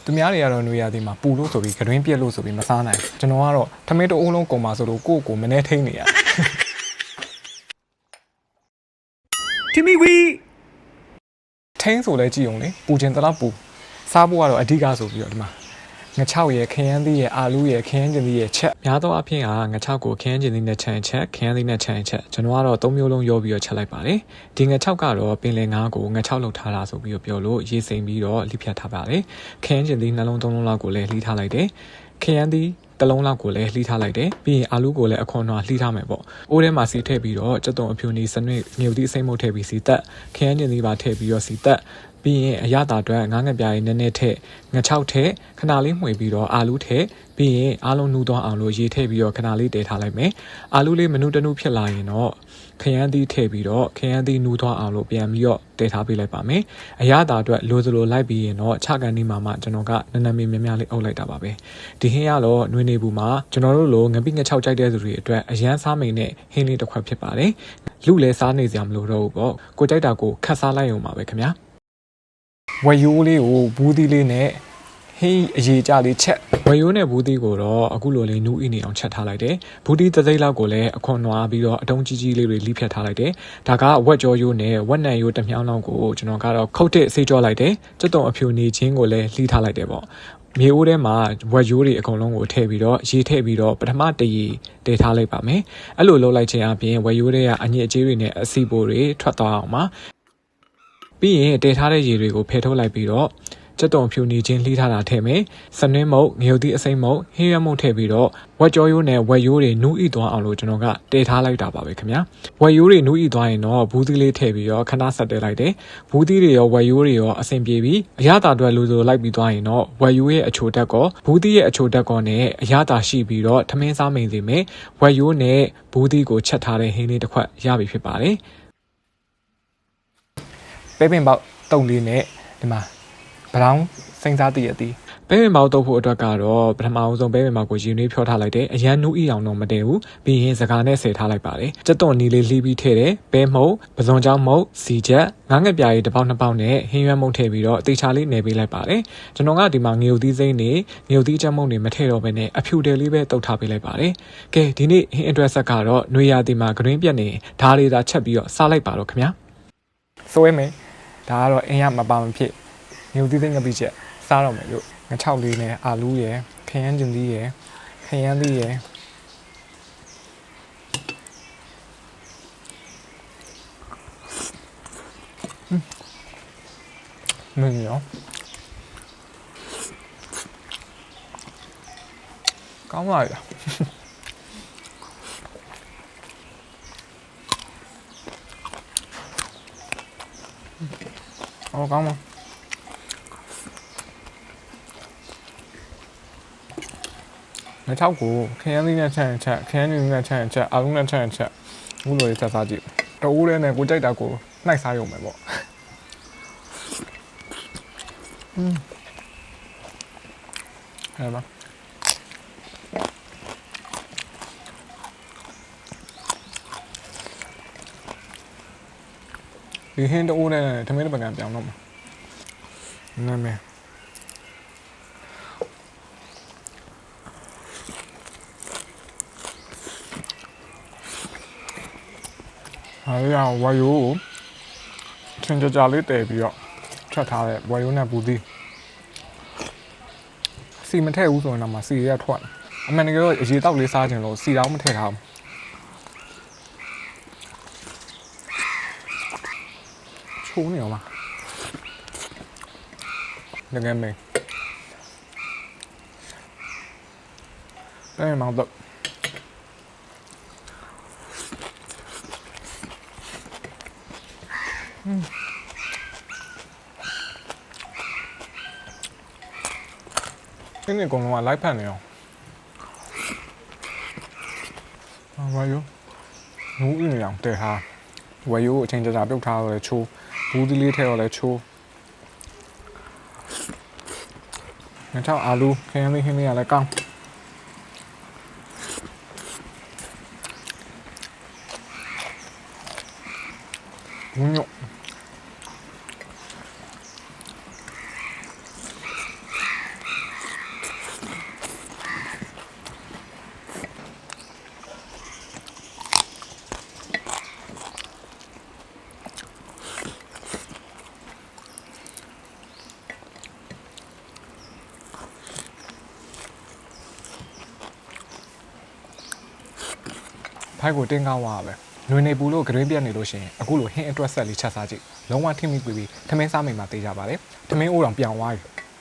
သူများတွေကတော့ຫນွေရသည်မှာပူလို့ဆိုပြီးကတွင်းပြက်လို့ဆိုပြီးမစားနိုင်ကျွန်တော်ကတော့ထမင်းတအိုးလုံးကုန်ပါဆိုလို့ကိုမနေထိန်နေရတီမီဝီထိန်ဆိုလဲကြည့်အောင်လေပူခြင်းတလားပူစားဖို့ကတော့အဓိကဆိုပြီးတော့ဒီမှာငချောက်ရဲ့ခရမ်းသီးရဲ့အာလူးရဲ့ခရမ်းကျင်သီးရဲ့ချက်များသောအားဖြင့်ငချောက်ကိုခရမ်းကျင်သီးနဲ့ချက်ချက်ခရမ်းသီးနဲ့ချက်ချက်ကျွန်တော်ကတော့၃မျိုးလုံးရောပြီးတော့ချက်လိုက်ပါတယ်ဒီငချောက်ကတော့ပင်လယ်ငါးကိုငချောက်လုပ်ထားတာဆိုပြီးတော့ပြောလို့ရေးစိမ်ပြီးတော့လိဖြတ်ထားပါတယ်ခရမ်းကျင်သီးနှလုံး၃လုံးလောက်ကိုလည်းလှီးထားလိုက်တယ်ခရမ်းသီးတလုံးလောက်ကိုလည်းလှီးထားလိုက်တယ်ပြီးရင်အာလူးကိုလည်းအခွန်နှွားလှီးထားမယ်ပေါ့အိုးထဲမှာစီထည့်ပြီးတော့ကြက်သွန်အဖြူနေစနွေငြုပ်သီးအစိမ့်မှုထည့်ပြီးစီတက်ခရမ်းကျင်သီးပါထည့်ပြီးတော့စီတက်ပြီးရင်အရသာအတွက်ငါးငပြားရည်နည်းနည်းထည့်ငချောက်ထည့်ခဏလေးမှွေပြီးတော့အာလူးထည့်ပြီးရင်အားလုံးနှူးသွားအောင်လို့ရေထည့်ပြီးတော့ခဏလေးတည်ထားလိုက်မယ်အာလူးလေးမနုတနုဖြစ်လာရင်တော့ခရမ်းသီးထည့်ပြီးတော့ခရမ်းသီးနှူးသွားအောင်လို့ပြန်ပြီးတော့တည်ထားပေးလိုက်ပါမယ်အရသာအတွက်လိုစလိုလိုက်ပြီးရင်တော့ခြေကန်ဒီမှာမှကျွန်တော်ကနည်းနည်းများများလေးအုပ်လိုက်တာပါပဲဒီဟင်းကတော့နှွေးနေဘူးမှာကျွန်တော်တို့လိုငပိငချောက်ကြိုက်တဲ့သူတွေအတွက်အရန်စားမိန်တဲ့ဟင်းလေးတစ်ခွက်ဖြစ်ပါတယ်လူလည်းစားနေစရာမလိုတော့ဘူးပေါ့ကိုကြိုက်တာကိုခတ်စားလိုက်ရုံပါပဲခင်ဗျာဝယ်ရိုးလေးကိုဘူးသီးလေးနဲ့ဟင်းအရေးကြလေးချက်ဝယ်ရိုးနဲ့ဘူးသီးကိုတော့အခုလိုလေးနူးအင်းနေအောင်ချက်ထားလိုက်တယ်ဘူးသီးတစ်စိမ့်လောက်ကိုလည်းအခွန်နွားပြီးတော့အတုံးကြီးကြီးလေးတွေလိဖြတ်ထားလိုက်တယ်ဒါကဝက်ကြောရိုးနဲ့ဝက်နံရိုးတစ်မြောင်းလောက်ကိုကျွန်တော်ကတော့ခုတ်တစ်ဆေးကြောလိုက်တယ်ကျွတ်တုံအဖြူနေချင်းကိုလည်းလှီးထားလိုက်တယ်ပေါ့မြေအိုးထဲမှာဝက်ရိုးတွေအကုန်လုံးကိုထည့်ပြီးတော့ရေထည့်ပြီးတော့ပထမတရေတည်ထားလိုက်ပါမယ်အဲ့လိုလုပ်လိုက်ခြင်းအပြင်ဝက်ရိုးတွေကအညစ်အကြေးတွေနဲ့အဆီပိုတွေထွက်သွားအောင်ပါပြီးရင်တည်ထားတဲ့ရေတွေကိုဖယ်ထုတ်လိုက်ပြီးတော့ကြက်တုံဖြူနေချင်းလှီးထားတာထည့်မယ်စနွင်းမုတ်ငရုတ်သီးအစိမ့်မုတ်ဟင်းရမုတ်ထည့်ပြီးတော့ဝက်ကြောရိုးနဲ့ဝက်ရိုးတွေနူးဣသွားအောင်လို့ကျွန်တော်ကတည်ထားလိုက်တာပါပဲခင်ဗျာဝက်ရိုးတွေနူးဣသွားရင်တော့ဘူးသီးလေးထည့်ပြီးတော့ခဏဆက်တဲလိုက်တယ်ဘူးသီးတွေရောဝက်ရိုးတွေရောအဆင်ပြေပြီးအရသာအတွက်လူလိုလိုက်ပြီးသွားရင်တော့ဝက်ရိုးရဲ့အချိုတက်ကောဘူးသီးရဲ့အချိုတက်ကောနဲ့အရသာရှိပြီးတော့ထမင်းစားမိန်စေမယ်ဝက်ရိုးနဲ့ဘူးသီးကိုချက်ထားတဲ့ဟင်းလေးတစ်ခွက်ရပြီဖြစ်ပါတယ်ပဲပင်ပေါက်တုံလေးနဲ့ဒီမှာဘလောင်းစိမ့်စားတည်ရသည်ပဲပင်ပေါက်တုပ်ဖို့အတွက်ကတော့ပထမအောင်ဆုံးပဲပင်ပေါက်ကိုရင်နှွေးဖြောထားလိုက်တယ်အရန်နူးအီအောင်တော့မတည်ဘူးပြီးရင်စကားနဲ့ဆယ်ထားလိုက်ပါတယ်ကြက်သွန်နီလေးလှီးပြီးထည့်တယ်ပဲမှုတ်ပဇွန်ကြောင်းမှုတ်စီချက်ငါးငပြားရီတစ်ပေါက်နှစ်ပေါက်နဲ့ဟင်းရွက်မှုတ်ထည့်ပြီးတော့အသေးချာလေးနယ်ပေးလိုက်ပါတယ်ကျွန်တော်ကဒီမှာငရုတ်သီးစိမ့်နေငရုတ်သီးချက်မှုတ်နေမထည့်တော့ဘဲနဲ့အဖြူတယ်လေးပဲတုပ်ထားပေးလိုက်ပါတယ်ကဲဒီနေ့ဟင်းအတွက်ဆက်ကတော့ຫນွေရာသီမှာဂရင်းပြက်နေဓားလေးသာချက်ပြီးတော့စားလိုက်ပါတော့ခင်ဗျာစွဲမယ်ဒါကတော့အင်းရမပါမဖြစ်ငရုတ်သီးစိမ့်ငပိချက်စားတော့မယ်လို့ငချောက်လေးနဲ့အာလူးရယ်ခရမ်းကျင်သီးရယ်ခရမ်းသီးရယ်မင်းရောကောင်းပါလားအော်ကောင်းပါငါချောက်ကိုခရမ်းသီးနဲ့ချက်ခရမ်းကျင်သီးနဲ့ချက်အာလူးနဲ့ချက်ဘူးလိုလေးချက်စားကြည့်တအိုးလေးနဲ့ကိုကြိုက်တာကိုနှိုက်စားရုံပဲပေါ့ဟဲ့ပါဒီဟင်းတအိုးနဲ့ထမင်းတစ်ပကံပြောင်းတော့မှာနာမည်အားရဝါယိုးချင်းကြလေးတည်ပြီးတော့ချက်ထားတဲ့ဝါယိုးနဲ့ဘူးသီးစီမထည့်ဘူးဆိုရင်တော့မှစီရထွက်အမှန်တကယ်တော့အရေတောက်လေးစားခြင်းလို့စီတောင်မထည့်ထားဘူးချိုးနေရောမှာငငယ်မေးအဲ့မောင်တော့ဒီနေ့ကောင်ကလိုက်ဖက်နေအောင်ဝါယိုနူးအင်းအောင်တဲဟာဝါယိုအချင်းကြာပြုတ်ထားတော့လေချိုးဘူးသီးလေးထဲတော့လေချိုးငါချောက်အာလူးခရမ်းလေးဟင်းလေးကလည်းကောင်းဘူးညို့ ဖိုက်ကိုတင်းကောင်းသွားပဲ။ຫນွေနေပူလို့ဂရင်းပြက်နေလို့ရှိရင်အခုလိုဟင်းအတွက်ဆက်လေးချက်စားကြည့်။လုံးဝထိမိပြီးထမင်းစားမိမှသိကြပါလေ။ထမင်းအိုးတောင်ပြောင်သွားပြီ။